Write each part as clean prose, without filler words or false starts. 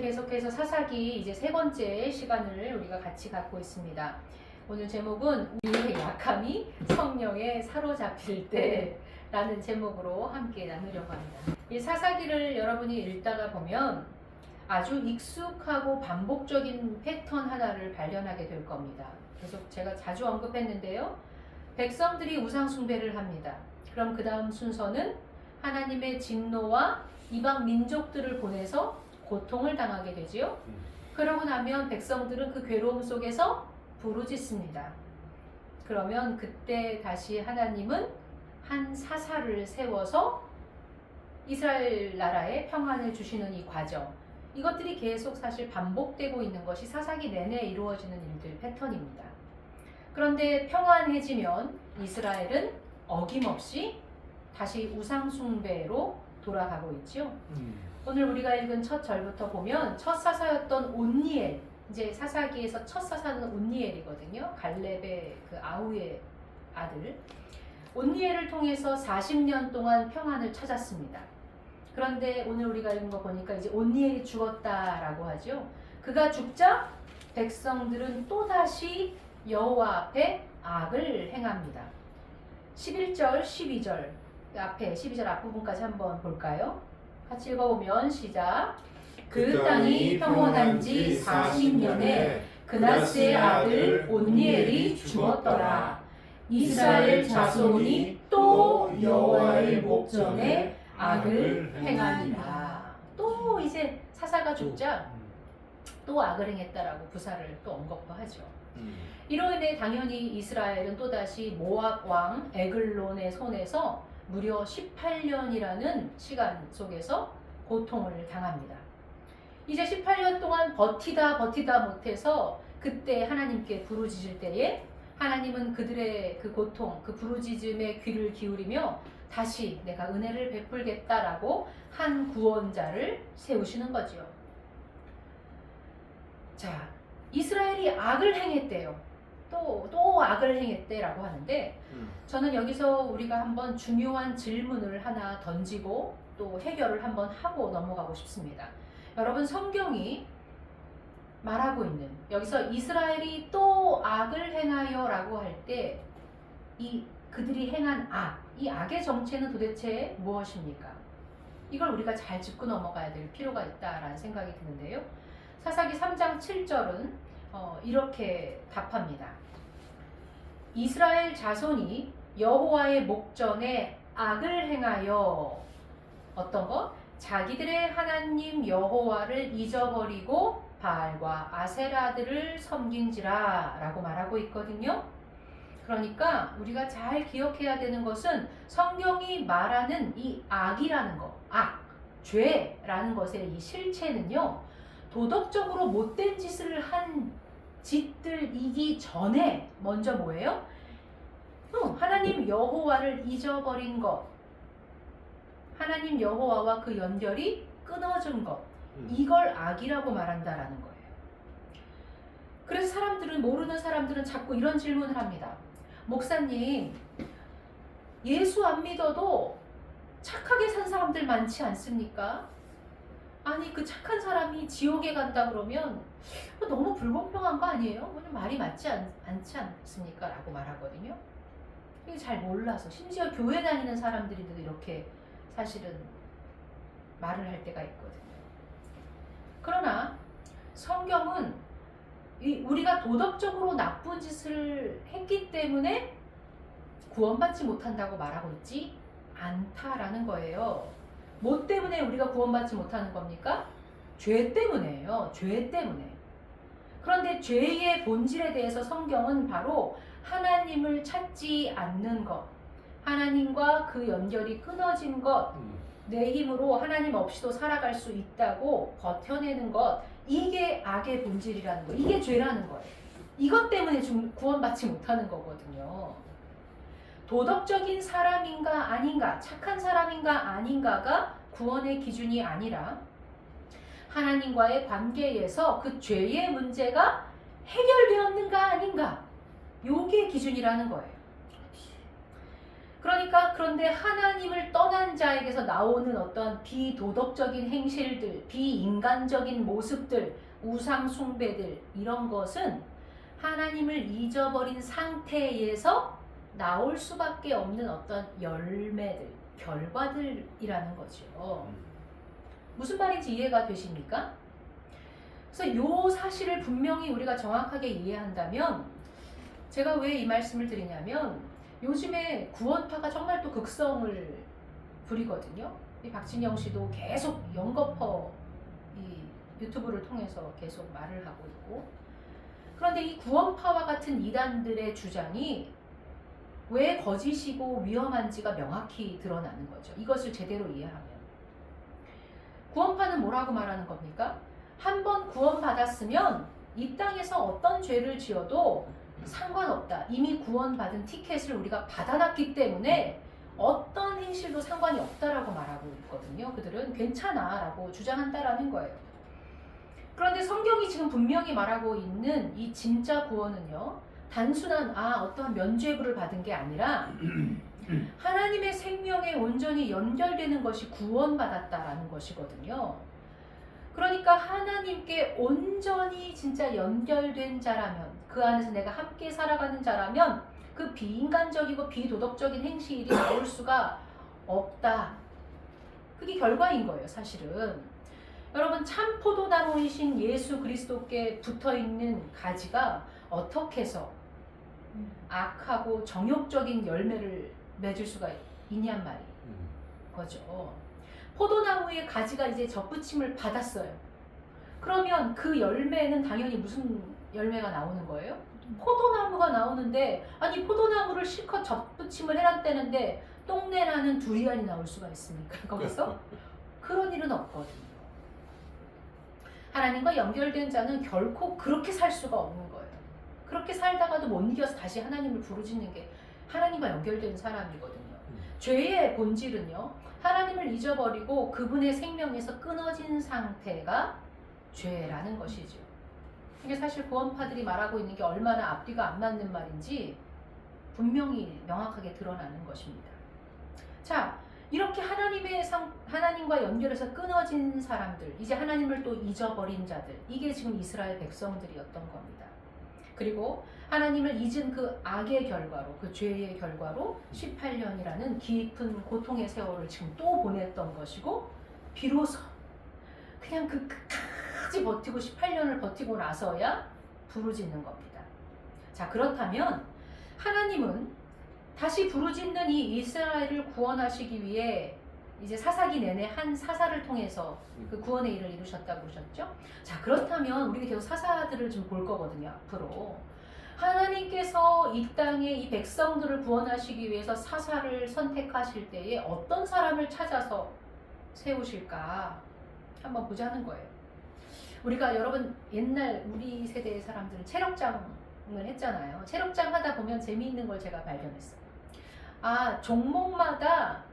계속해서 사사기 이제 세 번째 시간을 우리가 같이 갖고 있습니다. 오늘 제목은 우리의 약함이 성령에 사로잡힐 때라는 제목으로 함께 나누려고 합니다. 이 사사기를 여러분이 읽다가 보면 아주 익숙하고 반복적인 패턴 하나를 발견하게 될 겁니다. 계속 제가 자주 언급했는데요. 백성들이 우상 숭배를 합니다. 그럼 그 다음 순서는 하나님의 진노와 이방 민족들을 보내서 고통을 당하게 되지요. 그러고 나면 백성들은 그 괴로움 속에서 부르짖습니다. 그러면 그때 다시 하나님은 한 사사를 세워서 이스라엘 나라에 평안을 주시는 이 과정, 이것들이 계속 사실 반복되고 있는 것이 사사기 내내 이루어지는 일들 패턴입니다. 그런데 평안해지면 이스라엘은 어김없이 다시 우상 숭배로 돌아가고 있죠. 오늘 우리가 읽은 첫 절부터 보면 첫 사사였던 온니엘, 이제 사사기에서 첫 사사는 온니엘이거든요. 갈렙의 그 아우의 아들. 온니엘을 통해서 40년 동안 평안을 찾았습니다. 그런데 오늘 우리가 읽은 거 보니까 이제 온니엘이 죽었다라고 하죠. 그가 죽자 백성들은 또다시 여호와 앞에 악을 행합니다. 11절, 12절 앞에 12절 앞부분까지 한번 볼까요? 같이 읽어보면 시작. 그 땅이 평온한 지 40년에 그나스의 아들 온니엘이 죽었더라. 이스라엘 자손이 또 여호와의 목전에 악을 행하니라. 또 이제 사사가 죽자 또 악을 행했다라고 부사를 또 언급도 하죠. 이로 인해 당연히 이스라엘은 또다시 모압 왕 에글론의 손에서 무려 18년이라는 시간 속에서 고통을 당합니다. 이제 18년 동안 버티다 못해서 그때 하나님께 부르짖을 때에 하나님은 그들의 그 고통, 그 부르짖음에 귀를 기울이며 다시 내가 은혜를 베풀겠다라고 한 구원자를 세우시는 거지요. 자, 이스라엘이 악을 행했대요. 또 악을 행했대라고 하는데 저는 여기서 우리가 한번 중요한 질문을 하나 던지고 또 해결을 한번 하고 넘어가고 싶습니다. 여러분, 성경이 말하고 있는 여기서 이스라엘이 또 악을 행하여 라고 할 때 이 그들이 행한 악, 이 악의 정체는 도대체 무엇입니까? 이걸 우리가 잘 짚고 넘어가야 될 필요가 있다라는 생각이 드는데요. 사사기 3장 7절은 이렇게 답합니다. 이스라엘 자손이 여호와의 목전에 악을 행하여 어떤 것? 자기들의 하나님 여호와를 잊어버리고 바알과 아세라들을 섬긴지라 라고 말하고 있거든요. 그러니까 우리가 잘 기억해야 되는 것은 성경이 말하는 이 악이라는 것, 악, 죄라는 것의 이 실체는요, 도덕적으로 못된 짓을 한 짓들이기 전에 먼저 뭐예요? 하나님 여호와를 잊어버린 것, 하나님 여호와와 그 연결이 끊어진 것, 이걸 악이라고 말한다라는 거예요. 그래서 모르는 사람들은 자꾸 이런 질문을 합니다. 목사님, 예수 안 믿어도 착하게 산 사람들 많지 않습니까? 아니, 그 착한 사람이 지옥에 간다 그러면 너무 불공평한 거 아니에요? 말이 맞지 않지 않습니까? 라고 말하거든요. 이게 잘 몰라서, 심지어 교회 다니는 사람들인데도 이렇게 사실은 말을 할 때가 있거든요. 그러나 성경은 우리가 도덕적으로 나쁜 짓을 했기 때문에 구원받지 못한다고 말하고 있지 않다라는 거예요. 뭐 때문에 우리가 구원받지 못하는 겁니까? 죄 때문에요. 죄 때문에. 그런데 죄의 본질에 대해서 성경은 바로 하나님을 찾지 않는 것, 하나님과 그 연결이 끊어진 것, 내 힘으로 하나님 없이도 살아갈 수 있다고 버텨내는 것, 이게 악의 본질이라는 거, 이게 죄라는 거예요. 이것 때문에 구원받지 못하는 거거든요. 도덕적인 사람인가 아닌가, 착한 사람인가 아닌가가 구원의 기준이 아니라 하나님과의 관계에서 그 죄의 문제가 해결되었는가 아닌가, 요게 기준이라는 거예요. 그러니까 그러니까 그런데 하나님을 떠난 자에게서 나오는 어떤 비도덕적인 행실들, 비인간적인 모습들, 우상 숭배들 이런 것은 하나님을 잊어버린 상태에서 나올 수밖에 없는 어떤 열매들, 결과들이라는 거죠. 무슨 말인지 이해가 되십니까? 그래서 이 사실을 분명히 우리가 정확하게 이해한다면 제가 왜 이 말씀을 드리냐면 요즘에 구원파가 정말 또 극성을 부리거든요. 이 박진영 씨도 계속 연거퍼 이 유튜브를 통해서 계속 말을 하고 있고, 그런데 이 구원파와 같은 이단들의 주장이 왜 거짓이고 위험한지가 명확히 드러나는 거죠. 이것을 제대로 이해하면. 구원파는 뭐라고 말하는 겁니까? 한번 구원받았으면 이 땅에서 어떤 죄를 지어도 상관없다. 이미 구원받은 티켓을 우리가 받아놨기 때문에 어떤 행실도 상관이 없다라고 말하고 있거든요. 그들은 괜찮아 라고 주장한다라는 거예요. 그런데 성경이 지금 분명히 말하고 있는 이 진짜 구원은요, 단순한 어떠한 면죄부를 받은 게 아니라 하나님의 생명에 온전히 연결되는 것이 구원받았다라는 것이거든요. 그러니까 하나님께 온전히 진짜 연결된 자라면, 그 안에서 내가 함께 살아가는 자라면 그 비인간적이고 비도덕적인 행실이 나올 수가 없다. 그게 결과인 거예요, 사실은. 여러분, 참 포도나무이신 예수 그리스도께 붙어있는 가지가 어떻게 해서 악하고 정욕적인 열매를 맺을 수가 있냔 말이 거죠. 포도나무의 가지가 이제 접붙임을 받았어요. 그러면 그 열매는 당연히 무슨 열매가 나오는 거예요? 포도나무가 나오는데, 아니 포도나무를 실컷 접붙임을 해놨다는데 똥내나는 두리안이 나올 수가 있습니까? 거기서? 그런 일은 없거든요. 하나님과 연결된 자는 결코 그렇게 살 수가 없는 거예요. 그렇게 살다가도 못 이겨서 다시 하나님을 부르짖는 게 하나님과 연결된 사람이거든요. 죄의 본질은요, 하나님을 잊어버리고 그분의 생명에서 끊어진 상태가 죄라는 것이죠. 이게 사실 구원파들이 말하고 있는 게 얼마나 앞뒤가 안 맞는 말인지 분명히 명확하게 드러나는 것입니다. 자, 이렇게 하나님과 연결해서 끊어진 사람들, 이제 하나님을 또 잊어버린 자들, 이게 지금 이스라엘 백성들이었던 겁니다. 그리고 하나님을 잊은 그 악의 결과로, 그 죄의 결과로 18년이라는 깊은 고통의 세월을 지금 또 보냈던 것이고, 비로소 그냥 그 끝까지 버티고 18년을 버티고 나서야 부르짖는 겁니다. 자, 그렇다면 하나님은 다시 부르짖는 이 이스라엘을 구원하시기 위해 이제 사사기 내내 한 사사를 통해서 그 구원의 일을 이루셨다고 그러셨죠? 자, 그렇다면 우리가 계속 사사들을 좀 볼 거거든요, 앞으로. 하나님께서 이 땅에 이 백성들을 구원하시기 위해서 사사를 선택하실 때에 어떤 사람을 찾아서 세우실까 한번 보자는 거예요. 우리가 여러분 옛날 우리 세대의 사람들은 체력장을 했잖아요. 체력장 하다 보면 재미있는 걸 제가 발견했어요. 종목마다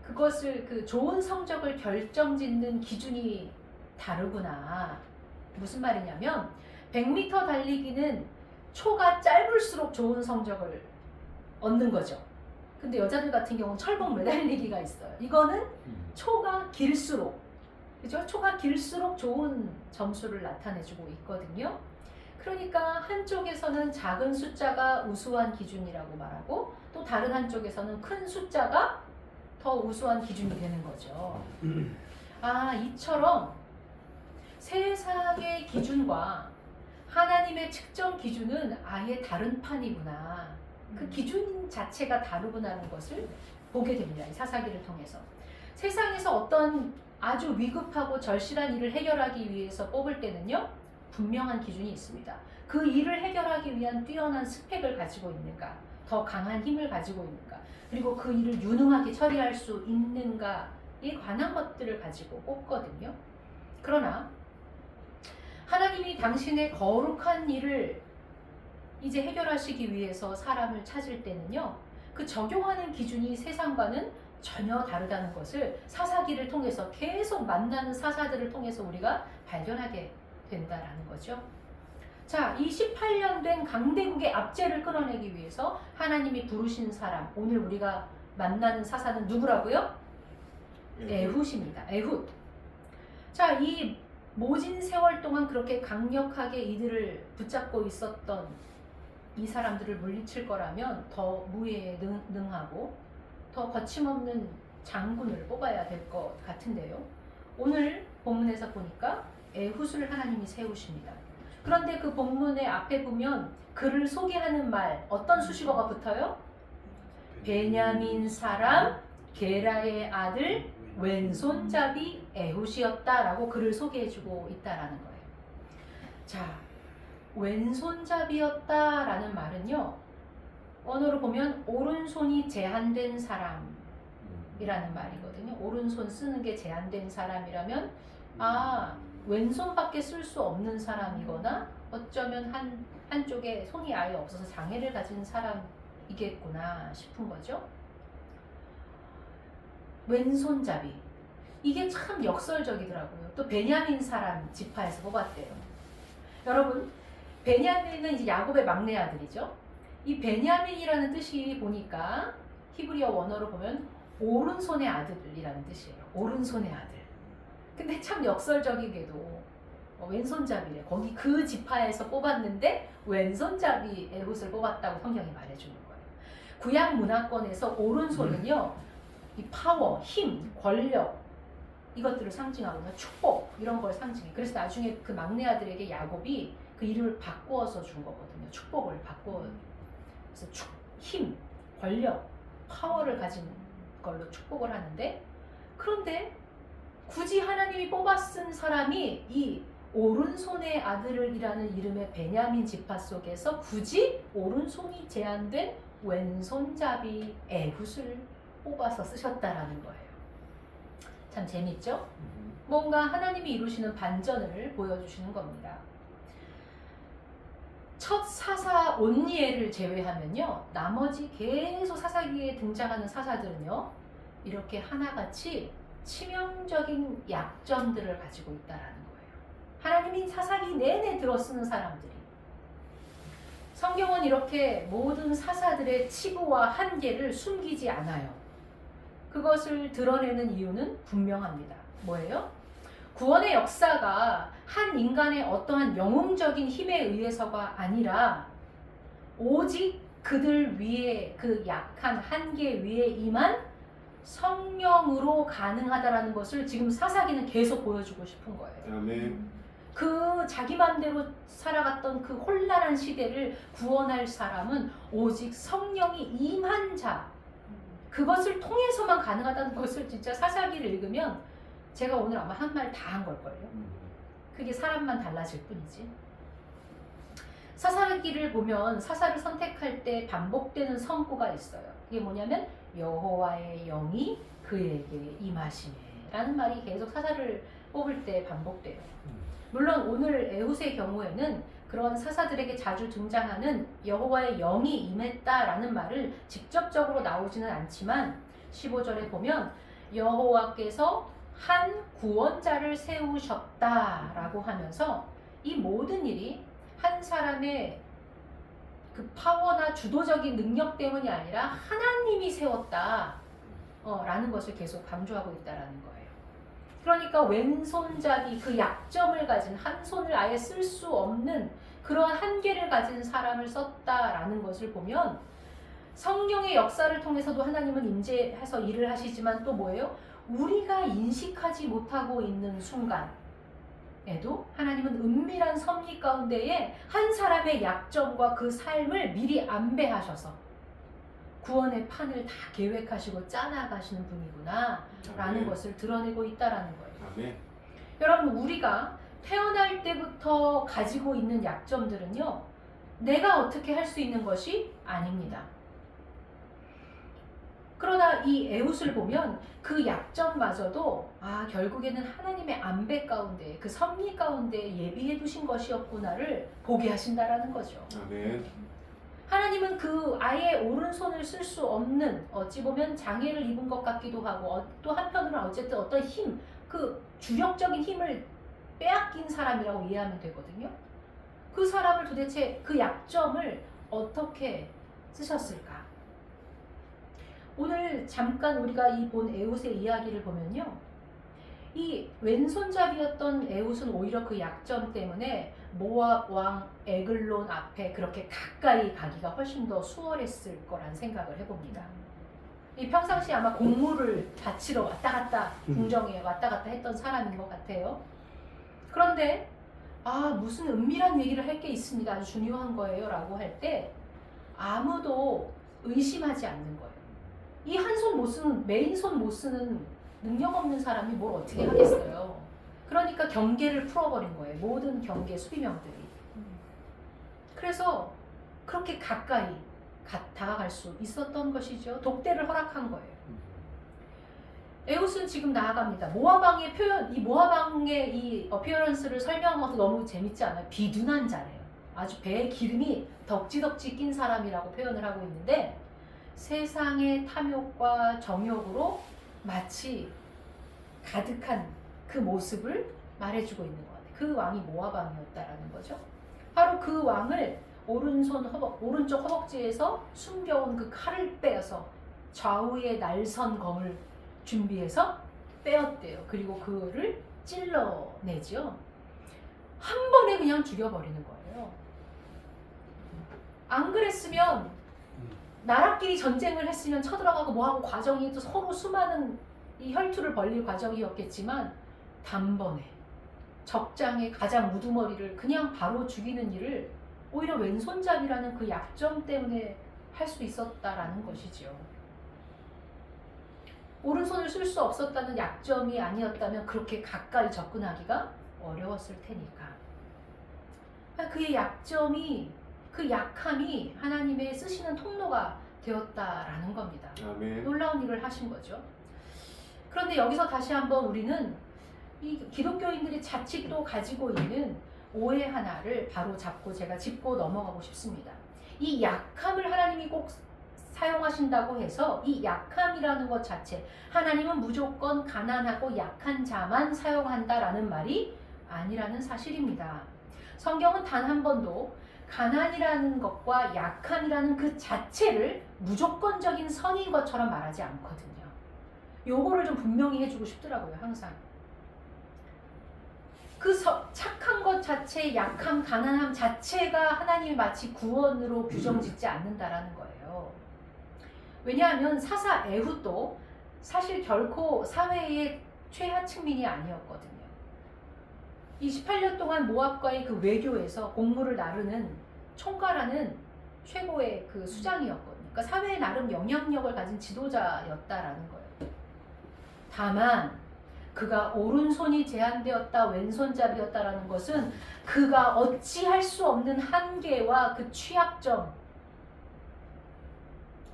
그것을 그 좋은 성적을 결정짓는 기준이 다르구나. 무슨 말이냐면 100m 달리기는 초가 짧을수록 좋은 성적을 얻는 거죠. 근데 여자들 같은 경우는 철봉 매달리기가 있어요. 이거는 초가 길수록, 그죠? 초가 길수록 좋은 점수를 나타내주고 있거든요. 그러니까 한쪽에서는 작은 숫자가 우수한 기준이라고 말하고, 또 다른 한쪽에서는 큰 숫자가 더 우수한 기준이 되는 거죠. 이처럼 세상의 기준과 하나님의 측정 기준은 아예 다른 판이구나. 그 기준 자체가 다르구나라는 것을 보게 됩니다. 이 사사기를 통해서. 세상에서 어떤 아주 위급하고 절실한 일을 해결하기 위해서 뽑을 때는요, 분명한 기준이 있습니다. 그 일을 해결하기 위한 뛰어난 스펙을 가지고 있는가, 더 강한 힘을 가지고 있는가, 그리고 그 일을 유능하게 처리할 수 있는가에 관한 것들을 가지고 뽑거든요. 그러나 하나님이 당신의 거룩한 일을 이제 해결하시기 위해서 사람을 찾을 때는요, 그 적용하는 기준이 세상과는 전혀 다르다는 것을 사사기를 통해서 계속 만나는 사사들을 통해서 우리가 발견하게 된다라는 거죠. 자, 이 18년 된 강대국의 압제를 끌어내기 위해서 하나님이 부르신 사람, 오늘 우리가 만나는 사사는 누구라고요? 에훗입니다. 에훗. 자, 이 모진 세월 동안 그렇게 강력하게 이들을 붙잡고 있었던 이 사람들을 물리칠 거라면 더 무예에 능하고 더 거침없는 장군을 뽑아야 될 것 같은데요. 오늘 본문에서 보니까 에훗을 하나님이 세우십니다. 그런데 그 본문의 앞에 보면 그를 소개하는 말, 어떤 수식어가 붙어요? 베냐민 사람 게라의 아들 왼손잡이 에훗이었다라고 그를 소개해주고 있다라는 거예요. 자, 왼손잡이였다라는 말은요, 언어로 보면 오른손이 제한된 사람이라는 말이거든요. 오른손 쓰는 게 제한된 사람이라면 왼손밖에 쓸 수 없는 사람이거나 어쩌면 한쪽에 손이 아예 없어서 장애를 가진 사람이겠구나 싶은 거죠. 왼손잡이. 이게 참 역설적이더라고요. 또 베냐민 사람 지파에서 뽑았대요. 여러분, 베냐민은 이제 야곱의 막내 아들이죠. 이 베냐민이라는 뜻이 보니까 히브리어 원어로 보면 오른손의 아들이라는 뜻이에요. 오른손의 아들. 근데 참 역설적이게도 왼손잡이래. 거기 그 지파에서 뽑았는데 왼손잡이 에훗을 뽑았다고 성경이 말해주는 거예요. 구약 문화권에서 오른손은요, 이 파워, 힘, 권력 이것들을 상징하거나 축복 이런 걸 상징해. 그래서 나중에 그 막내 아들에게 야곱이 그 이름을 바꾸어서 준 거거든요. 축복을 바꿔. 그래서 힘, 권력, 파워를 가진 걸로 축복을 하는데, 그런데 굳이 하나님이 뽑아 쓴 사람이 이 오른손의 아들이라는 이름의 베냐민 지파 속에서 굳이 오른손이 제한된 왼손잡이 에훗을 뽑아서 쓰셨다라는 거예요. 참 재밌죠? 뭔가 하나님이 이루시는 반전을 보여주시는 겁니다. 첫 사사 온니엘을 제외하면요, 나머지 계속 사사기에 등장하는 사사들은요, 이렇게 하나같이 치명적인 약점들을 가지고 있다라는 거예요. 하나님이 사사기 내내 들어쓰는 사람들이. 성경은 이렇게 모든 사사들의 치부와 한계를 숨기지 않아요. 그것을 드러내는 이유는 분명합니다. 뭐예요? 구원의 역사가 한 인간의 어떠한 영웅적인 힘에 의해서가 아니라 오직 그들 위에, 그 약한 한계 위에 임한 성령으로 가능하다라는 것을 지금 사사기는 계속 보여주고 싶은 거예요. 아멘. 그 자기 맘대로 살아갔던 그 혼란한 시대를 구원할 사람은 오직 성령이 임한 자, 그것을 통해서만 가능하다는 것을 진짜 사사기를 읽으면 제가 오늘 아마 한 말 다 한 걸걸요. 그게 사람만 달라질 뿐이지. 사사기를 보면 사사를 선택할 때 반복되는 성구가 있어요. 그게 뭐냐면 여호와의 영이 그에게 임하시네 라는 말이 계속 사사를 뽑을 때 반복돼요. 물론 오늘 에훗의 경우에는 그런 사사들에게 자주 등장하는 여호와의 영이 임했다라는 말을 직접적으로 나오지는 않지만 15절에 보면 여호와께서 한 구원자를 세우셨다라고 하면서 이 모든 일이 한 사람의 그 파워나 주도적인 능력 때문이 아니라 하나님이 세웠다 라는 것을 계속 강조하고 있다라는 거예요. 그러니까 왼손잡이, 그 약점을 가진, 한 손을 아예 쓸 수 없는 그러한 한계를 가진 사람을 썼다라는 것을 보면 성경의 역사를 통해서도 하나님은 임재해서 일을 하시지만 또 뭐예요? 우리가 인식하지 못하고 있는 순간에도 하나님은 은밀한 섭리 가운데에 한 사람의 약점과 그 삶을 미리 안배하셔서 구원의 판을 다 계획하시고 짜나가시는 분이구나 라는 것을 드러내고 있다라는 거예요. 아멘. 여러분, 우리가 태어날 때부터 가지고 있는 약점들은요, 내가 어떻게 할 수 있는 것이 아닙니다. 그러나 이 에훗을 보면 그 약점마저도 결국에는 하나님의 안배 가운데, 그 섭리 가운데 예비해 두신 것이었구나를 보게 하신다라는 거죠. 아멘. 하나님은 그 아예 오른손을 쓸 수 없는, 어찌 보면 장애를 입은 것 같기도 하고 또 한편으로는 어쨌든 어떤 힘, 그 주력적인 힘을 빼앗긴 사람이라고 이해하면 되거든요. 그 사람을 도대체 그 약점을 어떻게 쓰셨을까? 오늘 잠깐 우리가 이 본 에훗의 이야기를 보면요. 이 왼손잡이였던 에훗은 오히려 그 약점 때문에 모압 왕 에글론 앞에 그렇게 가까이 가기가 훨씬 더 수월했을 거란 생각을 해봅니다. 이 평상시 아마 공물을 바치러 왔다 갔다 궁정에 왔다 갔다 했던 사람인 것 같아요. 그런데 무슨 은밀한 얘기를 할 게 있습니다. 아주 중요한 거예요 라고 할 때 아무도 의심하지 않는 거예요. 이 한 손 못 쓰는, 메인 손 못 쓰는 능력 없는 사람이 뭘 어떻게 하겠어요. 그러니까 경계를 풀어버린 거예요. 모든 경계 수비명들이. 그래서 그렇게 가까이 다가갈 수 있었던 것이죠. 독대를 허락한 거예요. 에훗은 지금 나아갑니다. 모아방의 표현, 이 모아방의 이 어피어런스를 설명한 것도 너무 재밌지 않아요? 비둔한 자래요. 아주 배에 기름이 덕지덕지 낀 사람이라고 표현을 하고 있는데 세상의 탐욕과 정욕으로 마치 가득한 그 모습을 말해주고 있는 것 같아요. 그 왕이 모아방이었다라는 거죠. 바로 그 왕을 오른쪽 허벅지에서 숨겨온 그 칼을 빼어서 좌우의 날선 검을 준비해서 빼었대요. 그리고 그를 찔러내죠. 한 번에 그냥 죽여버리는 거예요. 안 그랬으면 나라끼리 전쟁을 했으면 쳐들어가고 뭐하고 과정이 또 서로 수많은 이 혈투를 벌릴 과정이었겠지만 단번에 적장의 가장 우두머리를 그냥 바로 죽이는 일을 오히려 왼손잡이라는 그 약점 때문에 할 수 있었다라는 것이죠. 오른손을 쓸 수 없었다는 약점이 아니었다면 그렇게 가까이 접근하기가 어려웠을 테니까. 그의 약점이, 그 약함이 하나님의 쓰시는 통로가 되었다라는 겁니다. 아멘. 놀라운 일을 하신 거죠. 그런데 여기서 다시 한번 우리는 이 기독교인들이 자칫 또 가지고 있는 오해 하나를 바로 잡고 제가 짚고 넘어가고 싶습니다. 이 약함을 하나님이 꼭 사용하신다고 해서 이 약함이라는 것 자체, 하나님은 무조건 가난하고 약한 자만 사용한다라는 말이 아니라는 사실입니다. 성경은 단 한 번도 가난이라는 것과 약함이라는 그 자체를 무조건적인 선인 것처럼 말하지 않거든요. 요거를 좀 분명히 해주고 싶더라고요, 항상. 그 착한 것 자체, 약함, 가난함 자체가 하나님이 마치 구원으로 규정짓지 않는다라는 거예요. 왜냐하면 사사 에훗도 사실 결코 사회의 최하층민이 아니었거든요. 이 18년 동안 모압과의 그 외교에서 공물을 나르는 총괄하는 최고의 그 수장이었거든요. 그러니까 사회에 나름 영향력을 가진 지도자였다라는 거예요. 다만 그가 오른손이 제한되었다, 왼손잡이였다라는 것은 그가 어찌할 수 없는 한계와 그 취약점,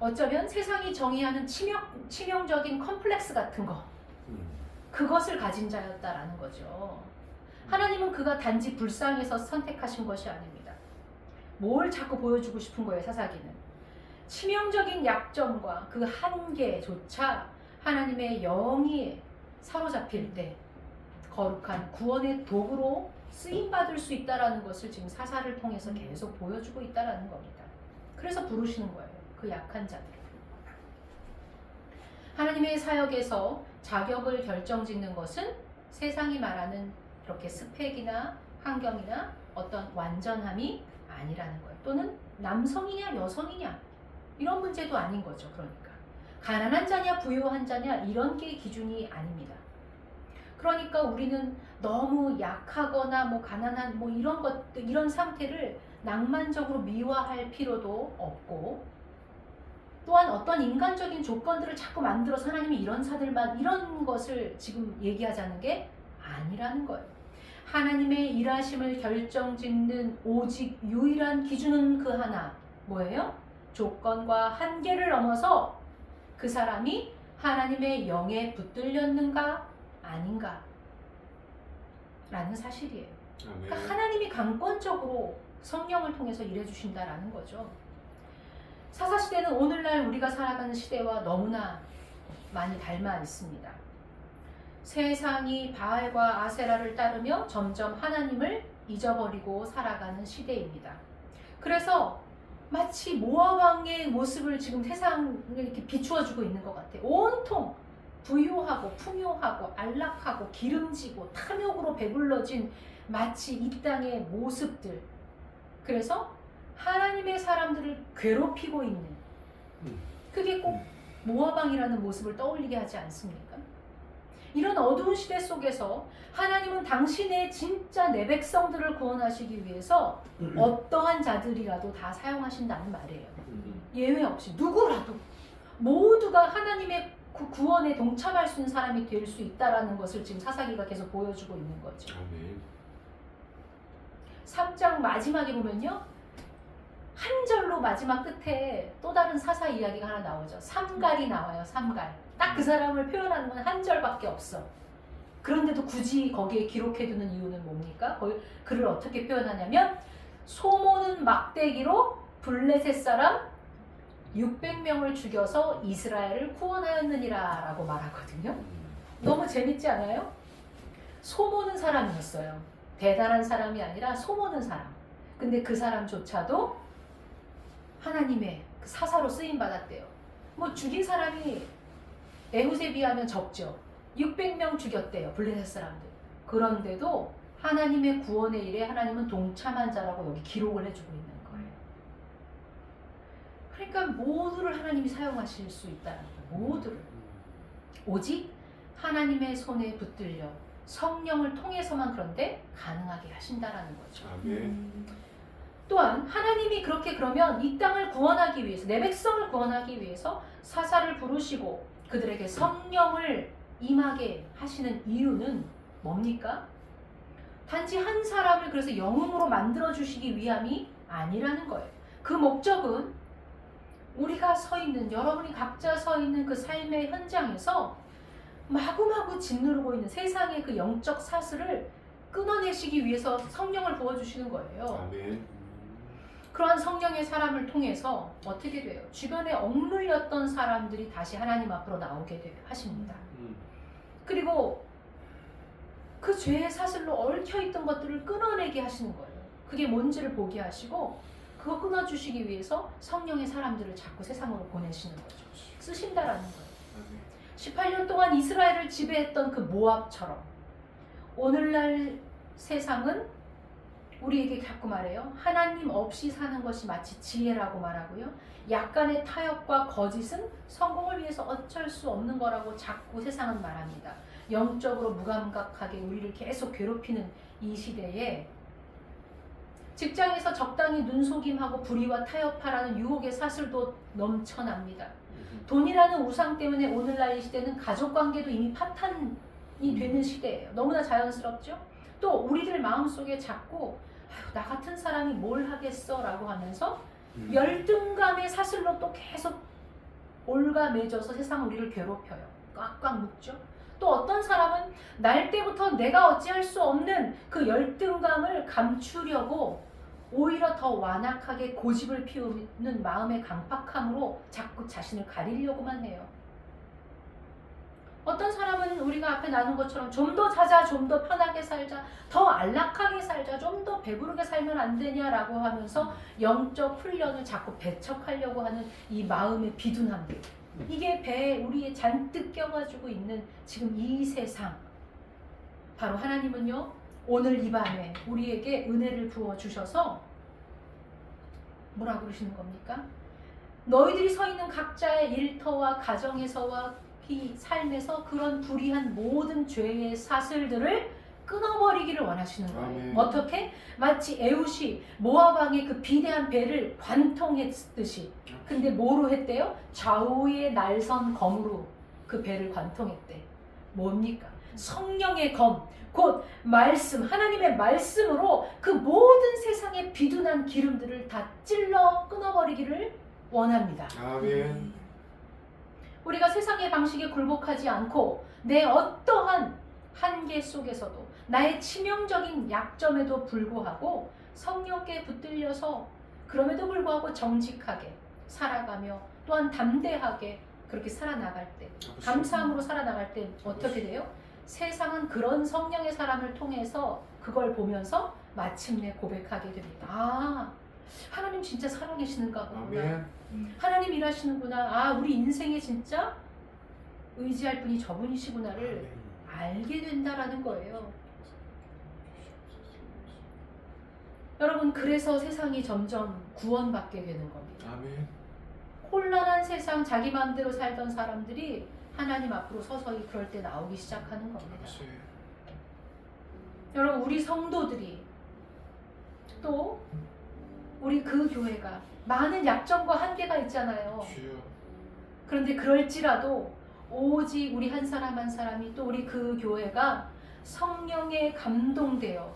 어쩌면 세상이 정의하는 치명적인 컴플렉스 같은 거, 그것을 가진 자였다라는 거죠. 하나님은 그가 단지 불쌍해서 선택하신 것이 아닙니다. 뭘 자꾸 보여주고 싶은 거예요, 사사기는. 치명적인 약점과 그 한계조차 하나님의 영이 사로잡힐 때 거룩한 구원의 도구로 쓰임받을 수 있다는 것을 지금 사사를 통해서 계속 보여주고 있다는 겁니다. 그래서 부르시는 거예요, 그 약한 자들. 하나님의 사역에서 자격을 결정짓는 것은 세상이 말하는 그렇게 스펙이나 환경이나 어떤 완전함이 아니라는 거예요. 또는 남성이냐 여성이냐 이런 문제도 아닌 거죠. 그러니까 가난한 자냐 부유한 자냐 이런 게 기준이 아닙니다. 그러니까 우리는 너무 약하거나 뭐 가난한 뭐 이런 것들, 이런 상태를 낭만적으로 미화할 필요도 없고, 또한 어떤 인간적인 조건들을 자꾸 만들어서 하나님이 이런 사들만 이런 것을 지금 얘기하자는 게 아니라는 거예요. 하나님의 일하심을 결정짓는 오직 유일한 기준은 그 하나, 뭐예요? 조건과 한계를 넘어서 그 사람이 하나님의 영에 붙들렸는가 아닌가 라는 사실이에요. 그러니까 하나님이 강권적으로 성령을 통해서 일해주신다라는 거죠. 사사시대는 오늘날 우리가 살아가는 시대와 너무나 많이 닮아 있습니다. 세상이 바알과 아세라를 따르며 점점 하나님을 잊어버리고 살아가는 시대입니다. 그래서 마치 모압 왕의 모습을 지금 세상을 이렇게 비추어주고 있는 것 같아요. 온통 부유하고 풍요하고 안락하고 기름지고 탐욕으로 배불러진 마치 이 땅의 모습들. 그래서 하나님의 사람들을 괴롭히고 있는, 그게 꼭 모압 왕이라는 모습을 떠올리게 하지 않습니까? 이런 어두운 시대 속에서 하나님은 당신의 진짜 내 백성들을 구원하시기 위해서 어떠한 자들이라도 다 사용하신다는 말이에요. 예외 없이 누구라도 모두가 하나님의 구원에 동참할 수 있는 사람이 될 수 있다라는 것을 지금 사사기가 계속 보여주고 있는 거죠. 아멘. 3장 마지막에 보면요, 한 절로 마지막 끝에 또 다른 사사 이야기가 하나 나오죠. 삼갈이 나와요. 삼갈. 딱 그 사람을 표현하는 건 한 절밖에 없어. 그런데도 굳이 거기에 기록해두는 이유는 뭡니까? 그를 어떻게 표현하냐면, 소모는 막대기로 블레셋 사람 600명을 죽여서 이스라엘을 구원하였느니라 라고 말하거든요. 너무 재밌지 않아요? 소모는 사람이었어요. 대단한 사람이 아니라 소모는 사람. 근데 그 사람조차도 하나님의 그 사사로 쓰임받았대요. 뭐 죽인 사람이 에훗에 비하면 적죠. 600명 죽였대요. 블레셋 사람들. 그런데도 하나님의 구원의 일에 하나님은 동참한 자라고 여기 기록을 해주고 있는 거예요. 그러니까 모두를 하나님이 사용하실 수 있다는 거예요. 모두를. 오직 하나님의 손에 붙들려 성령을 통해서만 그런데 가능하게 하신다라는 거죠. 아멘. 또한 하나님이 그렇게 그러면 이 땅을 구원하기 위해서, 내 백성을 구원하기 위해서 사사를 부르시고 그들에게 성령을 임하게 하시는 이유는 뭡니까? 단지 한 사람을 그래서 영웅으로 만들어 주시기 위함이 아니라는 거예요. 그 목적은 우리가 서 있는, 여러분이 각자 서 있는 그 삶의 현장에서 마구마구 짓누르고 있는 세상의 그 영적 사슬을 끊어내시기 위해서 성령을 부어주시는 거예요. 아멘. 그러한 성령의 사람을 통해서 어떻게 돼요? 주변에 억눌렸던 사람들이 다시 하나님 앞으로 나오게 하십니다. 그리고 그 죄의 사슬로 얽혀있던 것들을 끊어내게 하시는 거예요. 그게 뭔지를 보게 하시고 그거 끊어주시기 위해서 성령의 사람들을 자꾸 세상으로 보내시는 거죠. 쓰신다라는 거예요. 18년 동안 이스라엘을 지배했던 그 모압처럼 오늘날 세상은 우리에게 자꾸 말해요. 하나님 없이 사는 것이 마치 지혜라고 말하고요. 약간의 타협과 거짓은 성공을 위해서 어쩔 수 없는 거라고 자꾸 세상은 말합니다. 영적으로 무감각하게 우리를 계속 괴롭히는 이 시대에 직장에서 적당히 눈속임하고 불의와 타협하라는 유혹의 사슬도 넘쳐납니다. 돈이라는 우상 때문에 오늘날 이 시대는 가족관계도 이미 파탄이 되는 시대예요. 너무나 자연스럽죠? 또 우리들 마음속에 자꾸 나 같은 사람이 뭘 하겠어 라고 하면서 열등감의 사슬로 또 계속 올가매져서 세상 우리를 괴롭혀요. 꽉꽉 묶죠. 또 어떤 사람은 날 때부터 내가 어찌할 수 없는 그 열등감을 감추려고 오히려 더 완악하게 고집을 피우는 마음의 강팍함으로 자꾸 자신을 가리려고만 해요. 어떤 사람은 우리가 앞에 나눈 것처럼 좀 더 자자, 좀 더 편하게 살자, 더 안락하게 살자, 좀 더 배부르게 살면 안 되냐라고 하면서 영적 훈련을 자꾸 배척하려고 하는 이 마음의 비둔함들. 이게 배에 우리의 잔뜩 껴가지고 있는 지금 이 세상. 바로 하나님은요, 오늘 이 밤에 우리에게 은혜를 부어주셔서 뭐라고 그러시는 겁니까? 너희들이 서 있는 각자의 일터와 가정에서와 이 삶에서 그런 불의한 모든 죄의 사슬들을 끊어버리기를 원하시는 거예요. 아멘. 어떻게? 마치 에훗이 모압 왕의 그 비대한 배를 관통했듯이. 근데 뭐로 했대요? 좌우의 날선 검으로 그 배를 관통했대. 뭡니까? 성령의 검, 곧 말씀, 하나님의 말씀으로 그 모든 세상의 비둔한 기름들을 다 찔러 끊어버리기를 원합니다. 아멘. 우리가 세상의 방식에 굴복하지 않고 내 어떠한 한계 속에서도 나의 치명적인 약점에도 불구하고 성령께 붙들려서 그럼에도 불구하고 정직하게 살아가며 또한 담대하게 그렇게 살아나갈 때, 감사함으로 살아나갈 때 어떻게 돼요? 세상은 그런 성령의 사람을 통해서 그걸 보면서 마침내 고백하게 됩니다. 아, 하나님 진짜 살아계시는가 보구나. 아멘. 하나님 일하시는구나. 아, 우리 인생에 진짜 의지할 분이 저분이시구나를 알게 된다라는 거예요. 여러분, 그래서 세상이 점점 구원받게 되는 겁니다. 아멘. 혼란한 세상, 자기 마음대로 살던 사람들이 하나님 앞으로 서서히 그럴 때 나오기 시작하는 겁니다. 여러분, 우리 성도들이 또 우리 그 교회가 많은 약점과 한계가 있잖아요. 주여. 그런데 그럴지라도 오직 우리 한 사람 한 사람이 또 우리 그 교회가 성령에 감동되어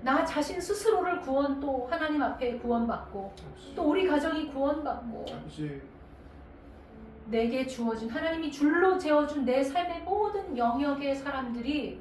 나 자신 스스로를 구원 또 하나님 앞에 구원받고 또 우리 가정이 구원받고 내게 주어진 하나님이 줄로 재어준 내 삶의 모든 영역의 사람들이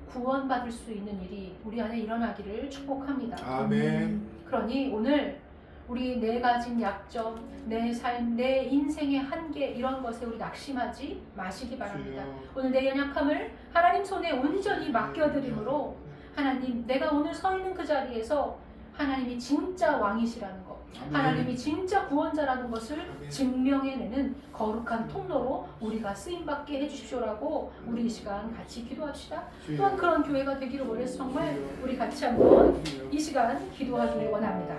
구원받을 수 있는 일이 우리 안에 일어나기를 축복합니다. 아멘. 그러니 오늘 우리 내 가진 약점, 내 삶, 내 인생의 한계 이런 것에 우리 낙심하지 마시기 바랍니다. 오늘 내 연약함을 하나님 손에 온전히 맡겨드림으로 하나님, 내가 오늘 서 있는 그 자리에서 하나님이 진짜 왕이시라는 것, 하나님이 진짜 구원자라는 것을 증명해내는 거룩한 통로로 우리가 쓰임받게 해주십시오라고 우리 이 시간 같이 기도합시다. 또한 그런 교회가 되기를 원해서 정말 우리 같이 한번 이 시간 기도하기를 원합니다.